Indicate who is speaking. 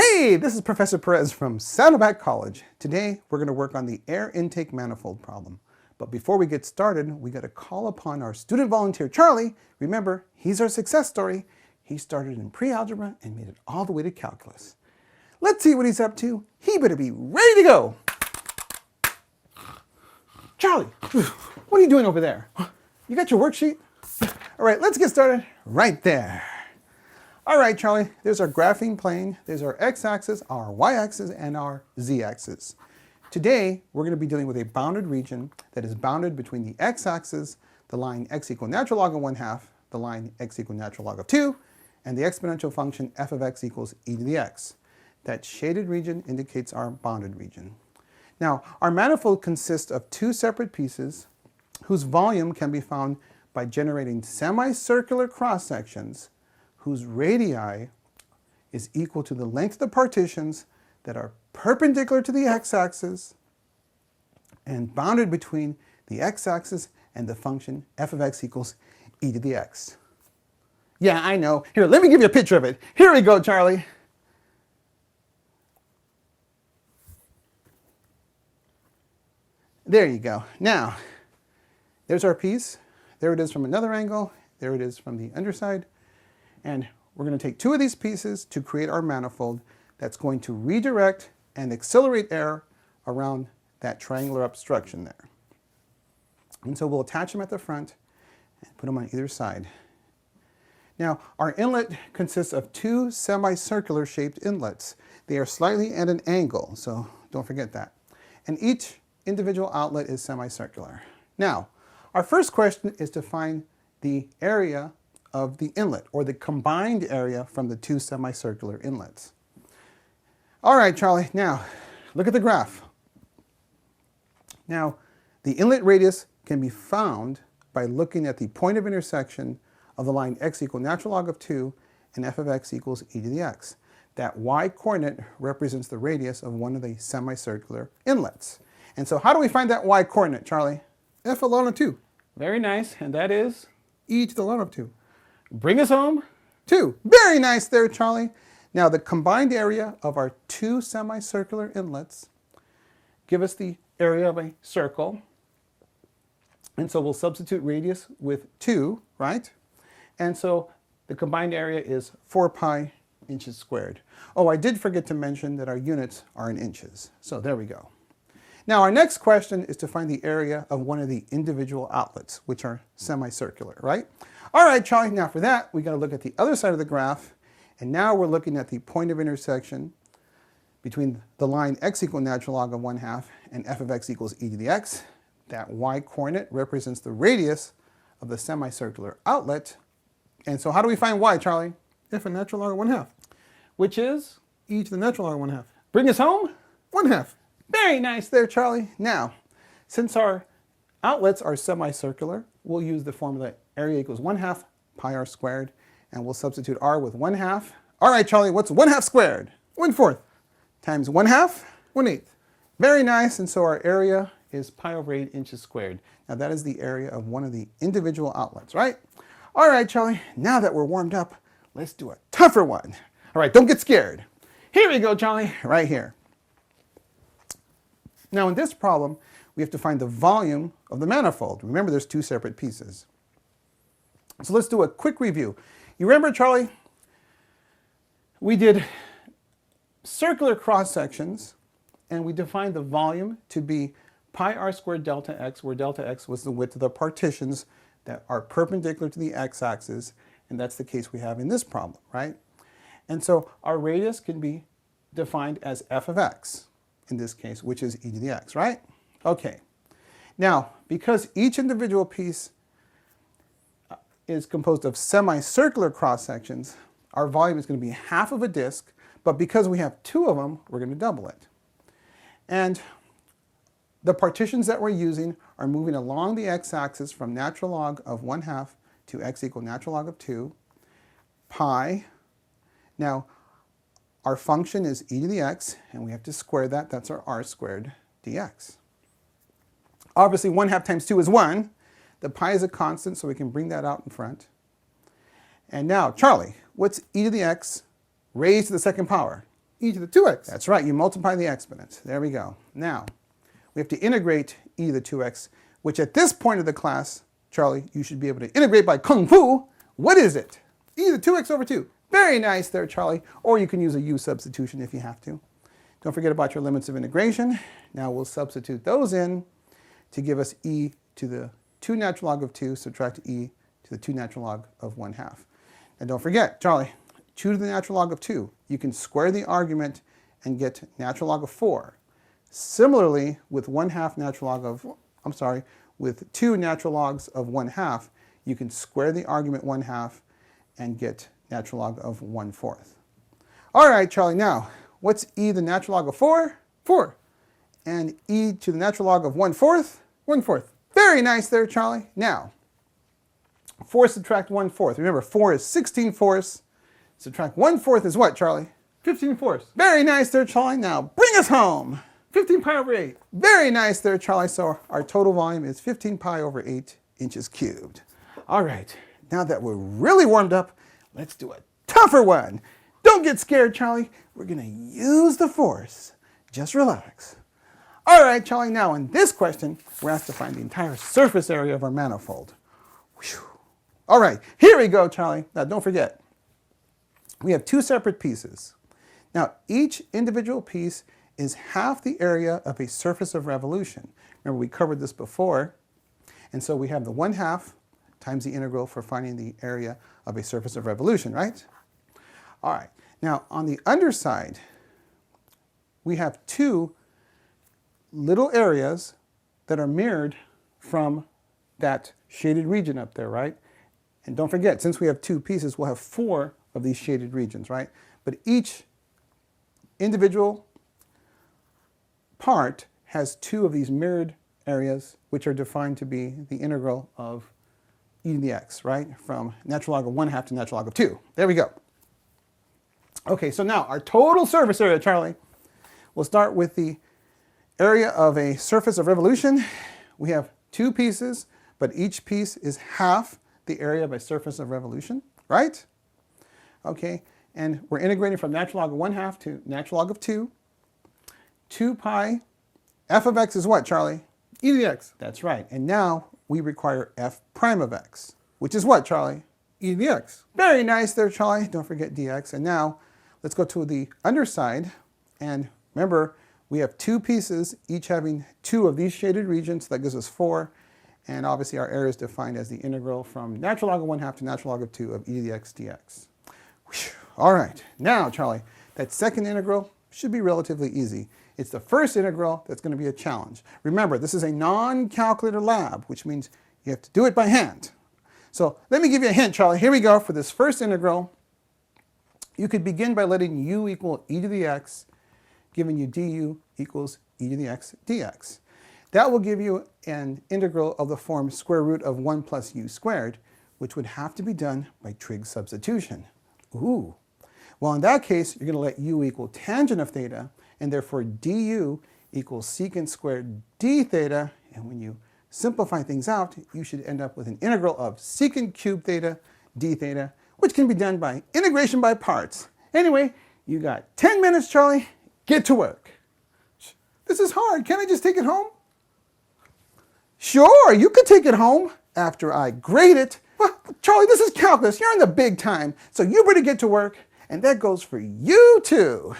Speaker 1: Hey, this is Professor Perez from Saddleback College. Today, we're going to work on the air intake manifold problem. But before we get started, we got to call upon our student volunteer, Charlie. Remember, he's our success story. He started in pre-algebra and made it all the way to calculus. Let's see what he's up to. He better be ready to go. Charlie, what are you doing over there? You got your worksheet? All right, let's get started right there. All right, Charlie, there's our graphing plane. There's our x-axis, our y-axis, and our z-axis. Today, we're going to be dealing with a bounded region that is bounded between the x-axis, the line x equal natural log of 1/2, the line x equal natural log of 2, and the exponential function f of x equals e to the x. That shaded region indicates our bounded region. Now, our manifold consists of two separate pieces whose volume can be found by generating semicircular cross-sections whose radii is equal to the length of the partitions that are perpendicular to the x-axis and bounded between the x-axis and the function f of x equals e to the x. Yeah, I know. Here, let me give you a picture of it. Here we go, Charlie. There you go. Now, there's our piece. There it is from another angle. There it is from the underside. And we're going to take two of these pieces to create our manifold that's going to redirect and accelerate air around that triangular obstruction there. And so we'll attach them at the front and put them on either side. Now, our inlet consists of two semicircular shaped inlets. They are slightly at an angle, so don't forget that. And each individual outlet is semicircular. Now, our first question is to find the area of the inlet, or the combined area from the two semicircular inlets. All right, Charlie, now look at the graph. Now, the inlet radius can be found by looking at the point of intersection of the line x equal natural log of 2 and f of x equals e to the x. That y-coordinate represents the radius of one of the semicircular inlets. And so how do we find that y-coordinate, Charlie? F ln of 2. Very nice, and that is? E to the ln of 2. Bring us home. 2. Very nice there, Charlie. Now, the combined area of our two semicircular inlets give us the area of a circle. And so we'll substitute radius with 2, right? And so the combined area is 4 pi inches squared. Oh, I did forget to mention that our units are in inches. So there we go. Now, our next question is to find the area of one of the individual outlets, which are semicircular, right? All right, Charlie, now for that, we got to look at the other side of the graph. And now we're looking at the point of intersection between the line x equal natural log of 1/2 and f of x equals e to the x. That y-coordinate represents the radius of the semicircular outlet. And so how do we find y, Charlie? F of natural log of 1/2. Which is? E to the natural log of 1/2. Bring us home? 1/2. Very nice there, Charlie. Now, since our outlets are semicircular, we'll use the formula area equals 1/2 pi r squared, and we'll substitute r with 1/2. All right, Charlie, what's 1/2 squared? 1/4 times 1/2, 1/8. Very nice, and so our area is pi over 8 inches squared. Now that is the area of one of the individual outlets, right? All right, Charlie, now that we're warmed up, let's do a tougher one. All right, don't get scared. Here we go, Charlie, right here. Now in this problem, we have to find the volume of the manifold. Remember, there's two separate pieces. So let's do a quick review. You remember, Charlie, we did circular cross-sections, and we defined the volume to be pi r squared delta x, where delta x was the width of the partitions that are perpendicular to the x-axis, and that's the case we have in this problem, right? And so our radius can be defined as f of x, in this case, which is e to the x, right? Okay. Now, because each individual piece is composed of semicircular cross-sections, our volume is going to be half of a disk, but because we have two of them, we're going to double it. And the partitions that we're using are moving along the x-axis from natural log of 1/2 to x equal natural log of 2, pi. Now, our function is e to the x, and we have to square that. That's our r squared dx. Obviously, 1/2 times 2 is 1. The pi is a constant, so we can bring that out in front. And now, Charlie, what's e to the x raised to the second power? e to the 2x. That's right, you multiply the exponents. There we go. Now, we have to integrate e to the 2x, which at this point of the class, Charlie, you should be able to integrate by kung fu. What is it? E to the 2x over 2. Very nice there, Charlie. Or you can use a u substitution if you have to. Don't forget about your limits of integration. Now we'll substitute those in to give us e to the 2 natural log of 2, subtract e to the 2 natural log of 1/2. And don't forget, Charlie, 2 to the natural log of 2. You can square the argument and get natural log of 4. Similarly, with 1/2 natural log of, with 2 natural logs of 1/2, you can square the argument 1/2 and get natural log of 1/4. All right, Charlie, now, what's e to the natural log of 4? 4. And e to the natural log of 1/4? 1/4. Very nice there, Charlie. Now, 4 subtract 1/4. Remember, 4 is 16/4. Subtract 1/4 is what, Charlie? 15/4. Very nice there, Charlie. Now, bring us home. 15 pi over 8. Very nice there, Charlie. So our total volume is 15 pi over 8 inches cubed. All right, now that we're really warmed up, let's do a tougher one. Don't get scared, Charlie. We're going to use the force. Just relax. All right, Charlie, now in this question, we're asked to find the entire surface area of our manifold. Whew. All right, here we go, Charlie. Now, don't forget, we have 2 separate pieces. Now, each individual piece is half the area of a surface of revolution. Remember, we covered this before. And so we have the 1/2 times the integral for finding the area of a surface of revolution, right? All right. Now, on the underside, we have 2 little areas that are mirrored from that shaded region up there, right? And don't forget, since we have 2 pieces, we'll have 4 of these shaded regions, right? But each individual part has 2 of these mirrored areas, which are defined to be the integral of e to the x, right? From natural log of 1/2 to natural log of 2. There we go. Okay, so now our total surface area, Charlie. We'll start with the area of a surface of revolution. We have 2 pieces, but each piece is half the area of a surface of revolution, right? Okay, and we're integrating from natural log of 1/2 to natural log of 2. 2 pi, f of x is what, Charlie? E to the x. That's right. And now we require f prime of x, which is what, Charlie? E to the x. Very nice there, Charlie. Don't forget dx. And now let's go to the underside. And remember, we have 2 pieces, each having 2 of these shaded regions. So that gives us 4. And obviously our area is defined as the integral from natural log of 1/2 to natural log of 2 of e to the x dx. Whew. All right. Now, Charlie, that second integral should be relatively easy. It's the first integral that's going to be a challenge. Remember, this is a non-calculator lab, which means you have to do it by hand. So let me give you a hint, Charlie. Here we go. For this first integral, you could begin by letting u equal e to the x, giving you du equals e to the x dx. That will give you an integral of the form square root of 1 plus u squared, which would have to be done by trig substitution. Ooh. Well, in that case, you're going to let u equal tangent of theta, and therefore du equals secant squared d theta. And when you simplify things out, you should end up with an integral of secant cubed theta d theta, which can be done by integration by parts. Anyway, you got 10 minutes, Charlie. Get to work. This is hard. Can't I just take it home? Sure, you could take it home after I grade it. Well, Charlie, this is calculus. You're in the big time, so you better get to work. And that goes for you too.